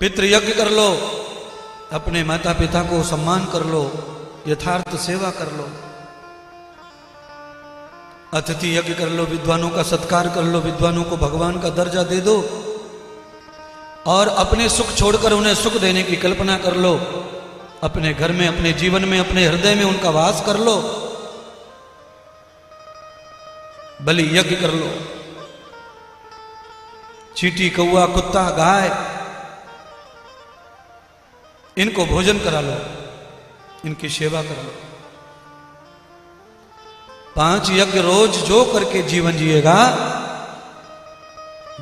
पितृ यज्ञ कर लो, अपने माता पिता को सम्मान कर लो, यथार्थ सेवा कर लो। अतिथि यज्ञ कर लो, विद्वानों का सत्कार कर लो, विद्वानों को भगवान का दर्जा दे दो और अपने सुख छोड़कर उन्हें सुख देने की कल्पना कर लो। अपने घर में, अपने जीवन में, अपने हृदय में उनका वास कर लो। बलि यज्ञ कर लो, चींटी, कौआ, कुत्ता, गाय, इनको भोजन करा लो, इनकी सेवा कर लो। 5 यज्ञ रोज जो करके जीवन जिएगा,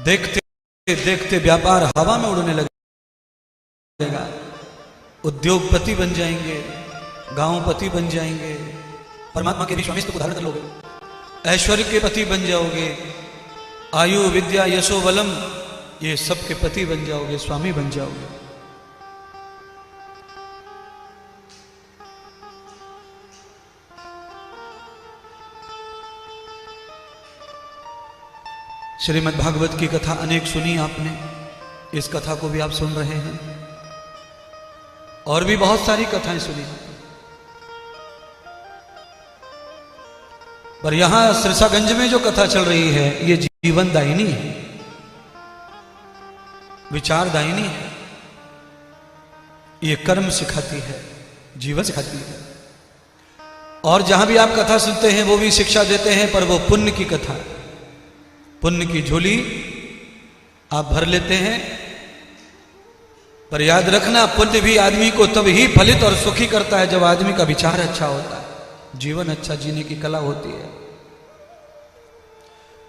देखते देखते व्यापार हवा में उड़ने लगेगा। उद्योगपति बन जाएंगे, गांवपति बन जाएंगे, परमात्मा के विश्वामित्र को धारण कर लोगे, ऐश्वर्य के पति बन जाओगे, आयु, विद्या, यशो, बलम, ये सब के पति बन जाओगे, स्वामी बन जाओगे। श्रीमद् भागवत की कथा अनेक सुनी आपने, इस कथा को भी आप सुन रहे हैं और भी बहुत सारी कथाएं सुनी, पर यहां सिरसागंज में जो कथा चल रही है ये जीवन दायिनी है, विचार दायिनी है, ये कर्म सिखाती है, जीवन सिखाती है। और जहां भी आप कथा सुनते हैं वो भी शिक्षा देते हैं, पर वो पुण्य की कथा है। पुण्य की झोली आप भर लेते हैं, पर याद रखना पुण्य भी आदमी को तब ही फलित और सुखी करता है जब आदमी का विचार अच्छा होता है, जीवन अच्छा जीने की कला होती है।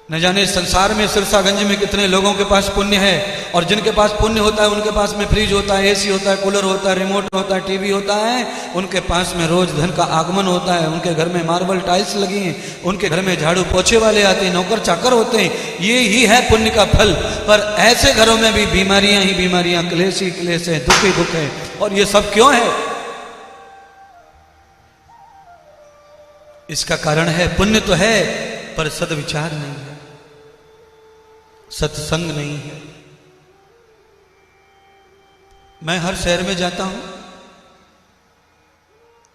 न जाने संसार में सिरसागंज में कितने लोगों के पास पुण्य है, और जिनके पास पुण्य होता है उनके पास में फ्रिज होता है, एसी होता है, कूलर होता है, रिमोट होता है, टीवी होता है, उनके पास में रोज धन का आगमन होता है, उनके घर में मार्बल टाइल्स लगी हैं, उनके घर में झाड़ू पोछे वाले आते हैं, नौकर चाकर होते हैं, ये ही है पुण्य का फल। पर ऐसे घरों में भी बीमारियां ही बीमारियां, क्लेश ही क्लेश है, दुख ही दुख है। और ये सब क्यों है? इसका कारण है पुण्य तो है पर सद्विचार नहीं है, सत्संग नहीं है। मैं हर शहर में जाता हूं,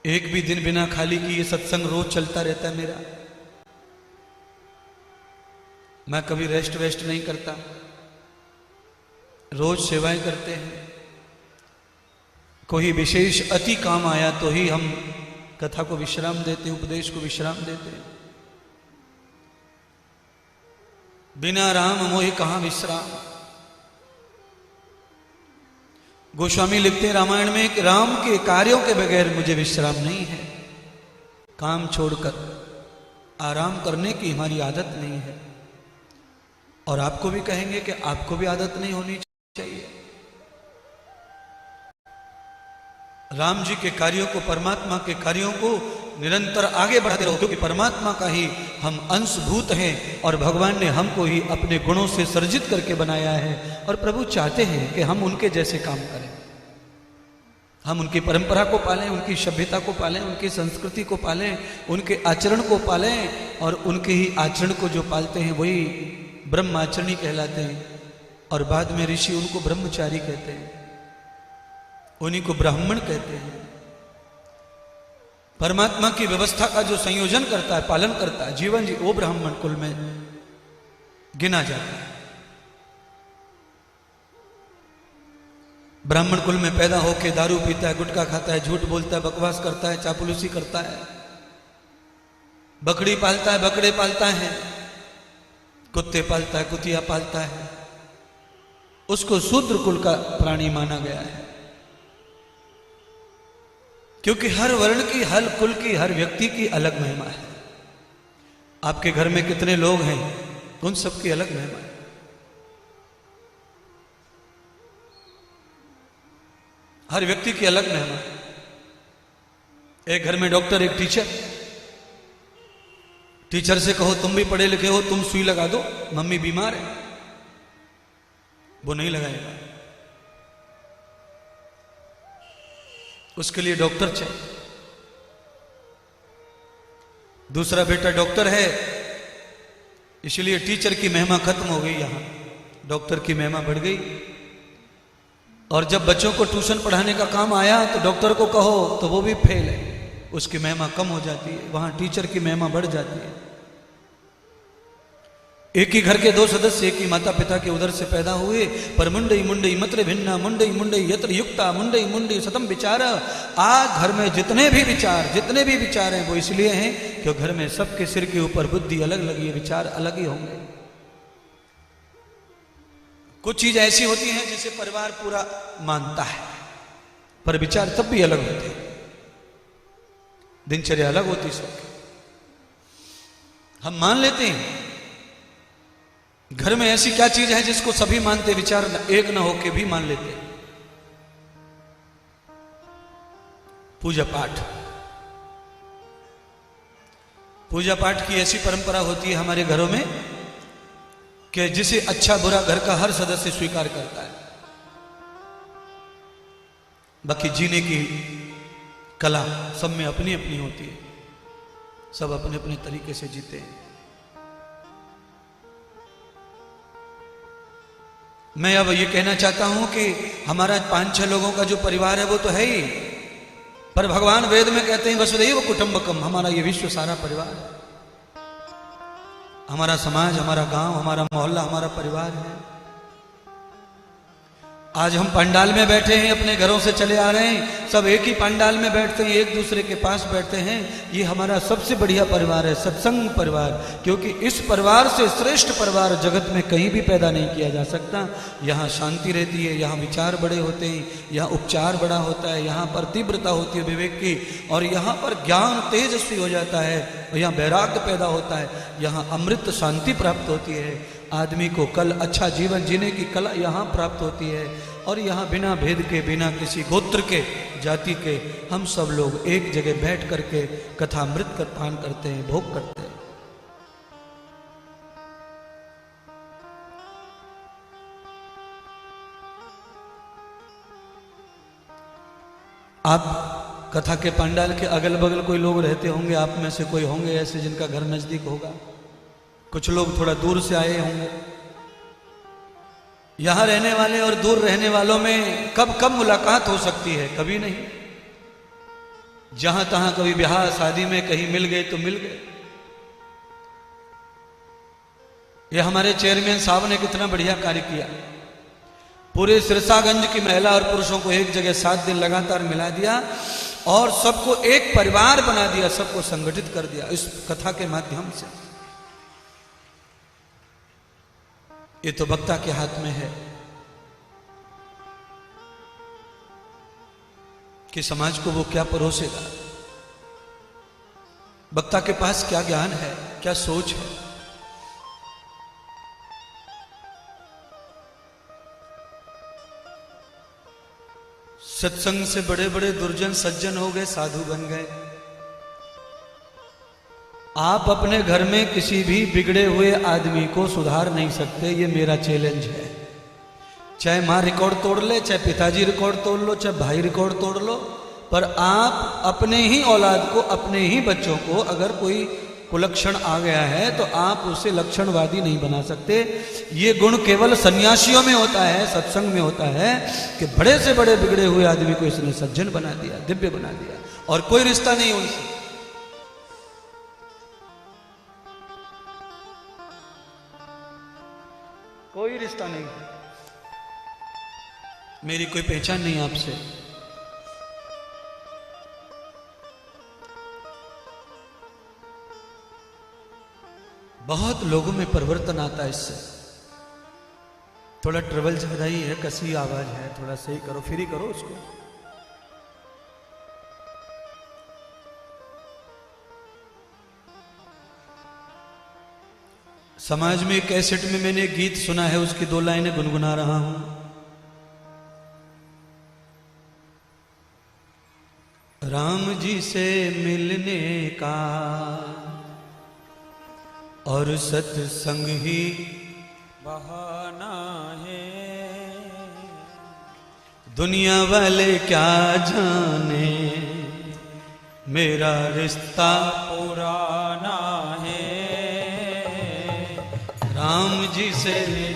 एक भी दिन बिना खाली किए सत्संग रोज चलता रहता है मेरा। मैं कभी रेस्ट वेस्ट नहीं करता, रोज सेवाएं करते हैं। कोई विशेष अति काम आया तो ही हम कथा को विश्राम देते हैं, उपदेश को विश्राम देते हैं। बिना राम मोहि कहां विश्राम। गोस्वामी लिखते हैं रामायण में कि राम के कार्यों के बगैर मुझे विश्राम नहीं है। काम छोड़कर आराम करने की हमारी आदत नहीं है, और आपको भी कहेंगे कि आपको भी आदत नहीं होनी चाहिए। राम जी के कार्यों को, परमात्मा के कार्यों को निरंतर आगे बढ़ाते रहो, क्योंकि परमात्मा का ही हम अंशभूत हैं और भगवान ने हमको ही अपने गुणों से सर्जित करके बनाया है। और प्रभु चाहते हैं कि हम उनके जैसे काम करें, हम उनकी परंपरा को पालें, उनकी सभ्यता को पालें, उनकी संस्कृति को पालें, उनके आचरण को पालें। और उनके ही आचरण को जो पालते हैं वही ब्रह्माचरणी कहलाते हैं, और बाद में ऋषि उनको ब्रह्मचारी कहते हैं, उन्हीं को ब्राह्मण कहते हैं। परमात्मा की व्यवस्था का जो संयोजन करता है, पालन करता है, जीवन जी, वो ब्राह्मण कुल में गिना जाता है। ब्राह्मण कुल में पैदा होकर दारू पीता है, गुटखा खाता है, झूठ बोलता है, बकवास करता है, चापलूसी करता है, बकरी पालता है, बकरे पालता है, कुत्ते पालता है, कुतिया पालता है, उसको शूद्र कुल का प्राणी माना गया है। क्योंकि हर वर्ण की, हर कुल की, हर व्यक्ति की अलग महिमा है। आपके घर में कितने लोग हैं, उन सबकी अलग महिमा है। हर व्यक्ति की अलग महिमा है। एक घर में डॉक्टर, एक टीचर। टीचर से कहो तुम भी पढ़े लिखे हो, तुम सुई लगा दो, मम्मी बीमार है, वो नहीं लगाएगा, उसके लिए डॉक्टर चाहिए। दूसरा बेटा डॉक्टर है, इसलिए टीचर की महिमा खत्म हो गई, यहां डॉक्टर की महिमा बढ़ गई। और जब बच्चों को ट्यूशन पढ़ाने का काम आया तो डॉक्टर को कहो तो वो भी फेल है, उसकी महिमा कम हो जाती है, वहां टीचर की महिमा बढ़ जाती है। एक ही घर के दो सदस्य एक ही माता पिता के उदर से पैदा हुए, पर मुंडई मुंडई मत्र भिन्ना मुंडई मुंडई यत्र युक्ता मुंडई मुंडई सतम विचार। आज घर में जितने भी विचार हैं वो इसलिए हैं कि घर में सबके सिर के ऊपर बुद्धि अलग लगी है, विचार अलग ही होंगे। कुछ चीज ऐसी होती हैं जिसे परिवार पूरा मानता है, पर विचार तब भी अलग होते हैं, दिनचर्या अलग होती सबकी। हम मान लेते हैं घर में ऐसी क्या चीज है जिसको सभी मानते, विचार एक न होके भी मान लेते। पूजा पाठ। पूजा पाठ की ऐसी परंपरा होती है हमारे घरों में कि जिसे अच्छा बुरा घर का हर सदस्य स्वीकार करता है। बाकी जीने की कला सब में अपनी अपनी होती है, सब अपने अपने तरीके से जीते हैं। मैं अब ये कहना चाहता हूं कि हमारा 5-6 लोगों का जो परिवार है वो तो है ही, पर भगवान वेद में कहते हैं वसुधैव कुटुंबकम, हमारा ये विश्व सारा परिवार है। हमारा समाज, हमारा गांव, हमारा मोहल्ला हमारा परिवार है। आज हम पंडाल में बैठे हैं, अपने घरों से चले आ रहे हैं, सब एक ही पंडाल में बैठते हैं, एक दूसरे के पास बैठते हैं। ये हमारा सबसे बढ़िया परिवार है, सत्संग परिवार, क्योंकि इस परिवार से श्रेष्ठ परिवार जगत में कहीं भी पैदा नहीं किया जा सकता। यहाँ शांति रहती है, यहाँ विचार बड़े होते हैं, यहाँ उपचार बड़ा होता है, यहाँ पर तीव्रता होती है विवेक की, और यहाँ पर ज्ञान तेजस्वी हो जाता है, यहाँ वैराग्य पैदा होता है, यहाँ अमृत शांति प्राप्त होती है। आदमी को कल अच्छा जीवन जीने की कला यहाँ प्राप्त होती है। और यहाँ बिना भेद के, बिना किसी गोत्र के, जाति के, हम सब लोग एक जगह बैठ करके कथामृत का पान करते हैं, भोग करते हैं। आप कथा के पंडाल के अगल बगल कोई लोग रहते होंगे, आप में से कोई होंगे ऐसे जिनका घर नजदीक होगा, कुछ लोग थोड़ा दूर से आए होंगे। यहां रहने वाले और दूर रहने वालों में कब कब मुलाकात हो सकती है? कभी नहीं। जहां तहां कभी ब्याह शादी में कहीं मिल गए तो मिल गए। ये हमारे चेयरमैन साहब ने कितना बढ़िया कार्य किया, पूरे सिरसागंज की महिला और पुरुषों को एक जगह 7 दिन लगातार मिला दिया और सबको एक परिवार बना दिया, सबको संगठित कर दिया इस कथा के माध्यम से। ये तो वक्ता के हाथ में है कि समाज को वो क्या परोसेगा, वक्ता के पास क्या ज्ञान है, क्या सोच है। सत्संग से बड़े बड़े दुर्जन सज्जन हो गए, साधु बन गए। आप अपने घर में किसी भी बिगड़े हुए आदमी को सुधार नहीं सकते, ये मेरा चैलेंज है। चाहे माँ रिकॉर्ड तोड़ ले, चाहे पिताजी रिकॉर्ड तोड़ लो, चाहे भाई रिकॉर्ड तोड़ लो, पर आप अपने ही औलाद को, अपने ही बच्चों को अगर कोई कुलक्षण आ गया है तो आप उसे लक्षणवादी नहीं बना सकते। ये गुण केवल सन्यासियों में होता है, सत्संग में होता है कि बड़े से बड़े बिगड़े हुए आदमी को इसने सज्जन बना दिया, दिव्य बना दिया, और कोई रिश्ता नहीं उनसे। कोई रिश्ता नहीं, मेरी कोई पहचान नहीं आपसे। बहुत लोगों में परिवर्तन आता है इससे। थोड़ा ट्रबल ज्यादा ही है, कसी आवाज है, थोड़ा सही करो, फ्री करो उसको। समाज में कैसेट में मैंने एक गीत सुना है, उसकी 2 लाइनें गुनगुना रहा हूं। राम जी से मिलने का और सत्संग ही बहाना है, दुनिया वाले क्या जाने मेरा रिश्ता पुराना है। राम जी से